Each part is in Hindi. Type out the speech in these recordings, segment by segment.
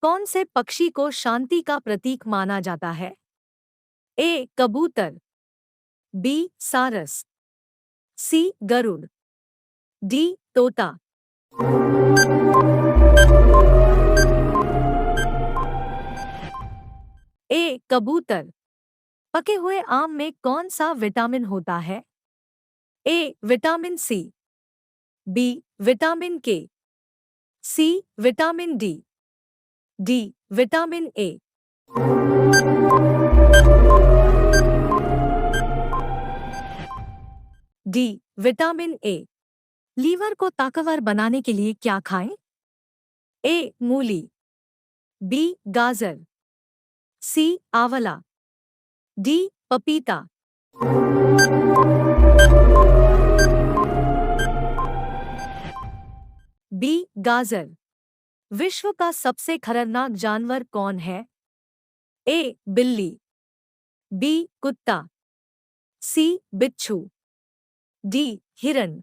कौन से पक्षी को शांति का प्रतीक माना जाता है? ए कबूतर, बी सारस, सी गरुड़, डी तोता। ए कबूतर। पके हुए आम में कौन सा विटामिन होता है? A vitamin C, B vitamin K, C vitamin D, D vitamin A. D vitamin A. Liver को ताकतवर बनाने के लिए क्या खाएं? ए मूली, बी गाजर, सी आंवला, डी पपीता। बी गाजर। विश्व का सबसे खतरनाक जानवर कौन है? ए बिल्ली, बी कुत्ता, सी बिच्छू, डी हिरन।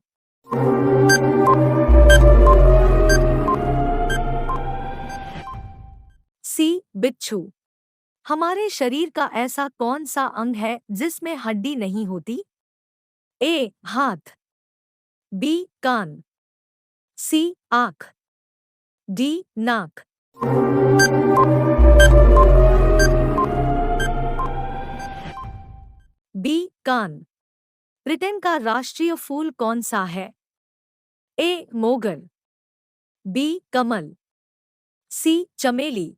सी बिच्छू। हमारे शरीर का ऐसा कौन सा अंग है जिसमें हड्डी नहीं होती? ए हाथ, बी कान, सी आँख, डी नाक। बी कान। ब्रिटेन का राष्ट्रीय फूल कौन सा है? ए मोगर, बी कमल, सी चमेली,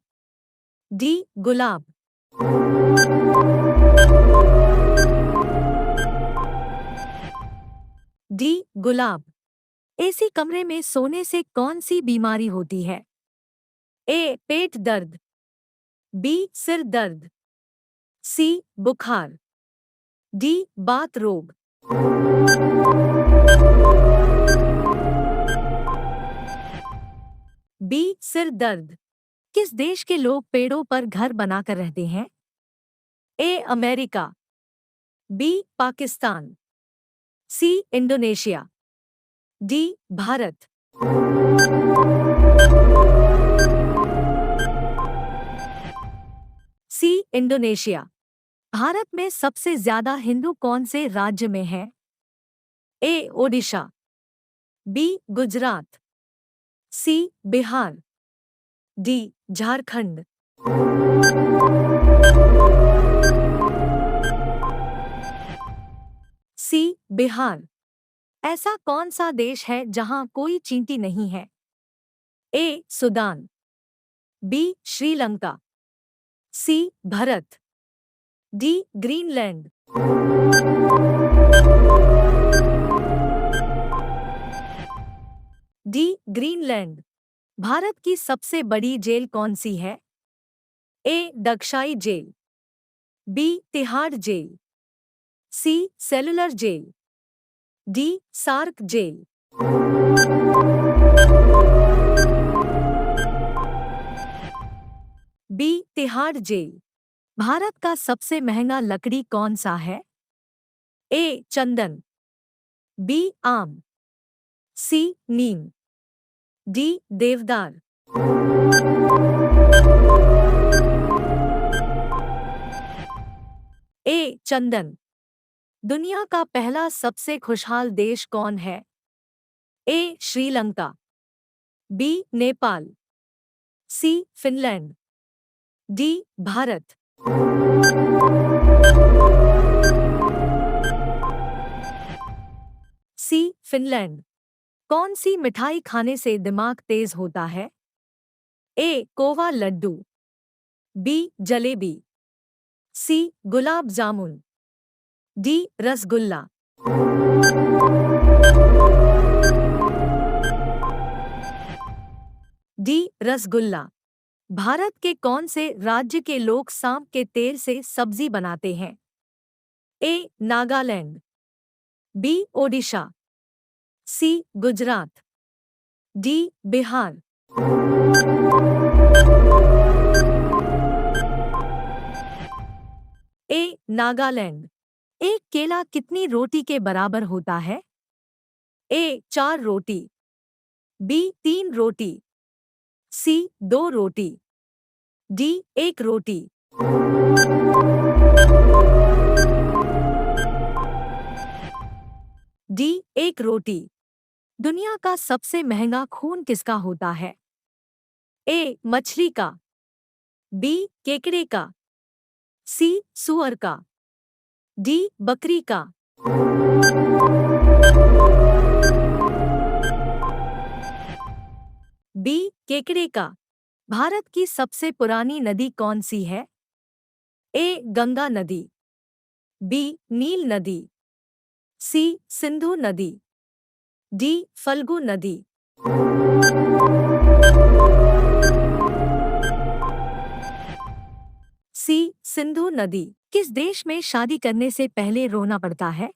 डी गुलाब। डी गुलाब। एसी कमरे में सोने से कौन सी बीमारी होती है? ए पेट दर्द, बी सिर दर्द, सी बुखार, डी बात रोग। बी सिर दर्द। किस देश के लोग पेड़ों पर घर बनाकर रहते हैं? A America, B Pakistan, C Indonesia, D Bharat. C Indonesia. Bharat में सबसे ज्यादा हिंदू कौन से राज्य में हैं? A Odisha, B Gujarat, C Bihar, D Jharkhand. C Bihar. ऐसा कौन सा देश है जहां कोई चींटी नहीं है? A Sudan, B Sri Lanka, C Bharat, D Greenland. D Greenland. Bharat की सबसे बड़ी जेल कौन सी है? ए दक्षाई jail, B Tihar jail, C cellular jail, D सार्क jail. B Tihar jail. Bharat का सबसे महंगा लकड़ी कौन सा है? ए चंदन, बी आम, सी नीम, डी देवदार। ए चंदन। दुनिया का पहला सबसे खुशहाल देश कौन है? ए श्रीलंका, बी नेपाल, सी फिनलैंड, डी भारत। सी फिनलैंड। कौन सी मिठाई खाने से दिमाग तेज होता है? ए कोवा लड्डू, बी जलेबी, सी गुलाब जामुन, डी रसगुल्ला। डी रसगुल्ला। भारत के कौन से राज्य के लोग सांप के तेल से सब्जी बनाते हैं? ए नागालैंड, बी ओडिशा, सी गुजरात, डी बिहार। ए नागालैंड। एक केला कितनी रोटी के बराबर होता है? ए 4 रोटी, बी 3 रोटी, सी 2 रोटी, डी एक रोटी। डी एक रोटी। दुनिया का सबसे महंगा खून किसका होता है? ए मछली का, बी केकड़े का, सी सूअर का, डी बकरी का। बी केकड़े का। भारत की सबसे पुरानी नदी कौन सी है? ए गंगा नदी, बी नील नदी, सी सिंधु नदी, डी फल्गु नदी। सी सिंधु नदी। किस देश में शादी करने से पहले रोना पड़ता है?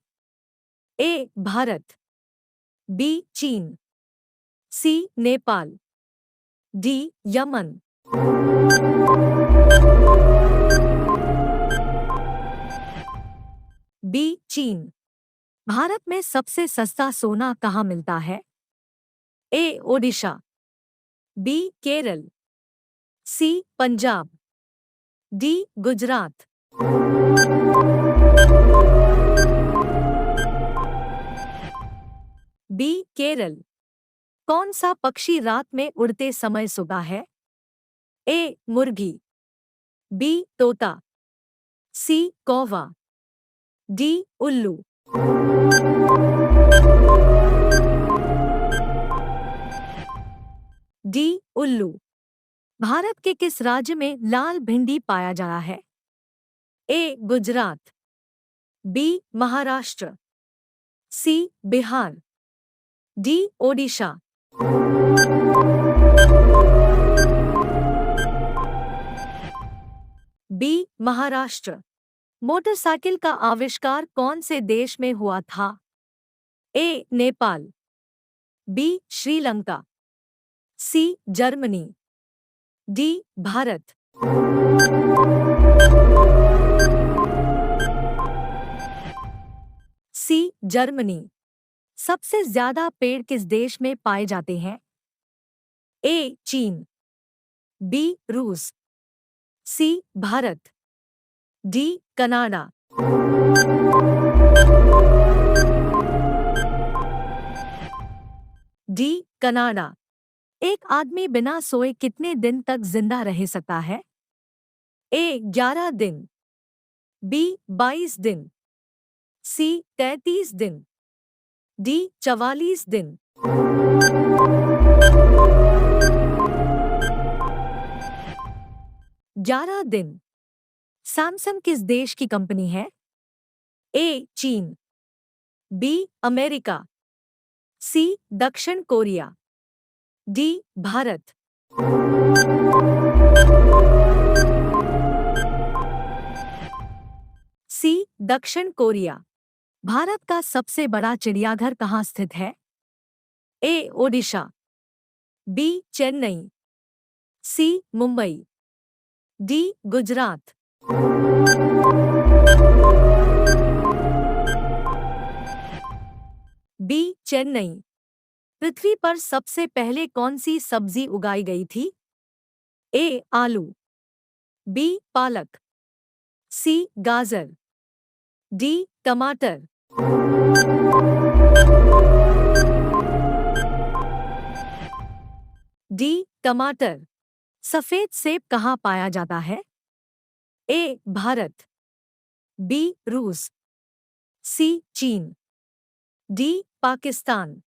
ए भारत, बी चीन, सी नेपाल, डी यमन। बी चीन। भारत में सबसे सस्ता सोना कहाँ मिलता है? ए ओडिशा, बी केरल, सी पंजाब, डी गुजरात। बी केरल। कौन सा पक्षी रात में उड़ते समय सूगा है? ए मुर्गी, बी तोता, सी कौवा, डी उल्लू। डी उल्लू। भारत के किस राज्य में लाल भिंडी पाया जाता है? A Gujarat, B Maharashtra, C Bihar, D Odisha. B Maharashtra. Motorcycle का आविष्कार कौन से देश में हुआ था? A Nepal, B Sri Lanka, C Germany, D Bharat. C Germany. सबसे ज्यादा पेड़ किस देश में पाए जाते हैं? ए चीन, बी रूस, C Bharat, D Canada. D Canada. एक आदमी बिना सोए कितने दिन तक जिंदा रह सकता है? ए 11 दिन, बी 22 दिन, सी 33 दिन, डी 44 दिन। 11 दिन। सैमसंग किस देश की कंपनी है? ए चीन, बी अमेरिका, सी दक्षिण कोरिया, डी भारत। सी दक्षिण कोरिया। भारत का सबसे बड़ा चिड़ियाघर कहाँ स्थित है? ए ओडिशा, बी चेन्नई, सी मुंबई, डी गुजरात। बी चेन्नई। पृथ्वी पर सबसे पहले कौन सी सब्जी उगाई गई थी? ए आलू, बी पालक, सी गाजर, डी टमाटर। डी टमाटर। सफेद सेब कहाँ पाया जाता है? ए भारत, बी रूस, सी चीन, डी पाकिस्तान।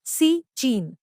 सी चीन।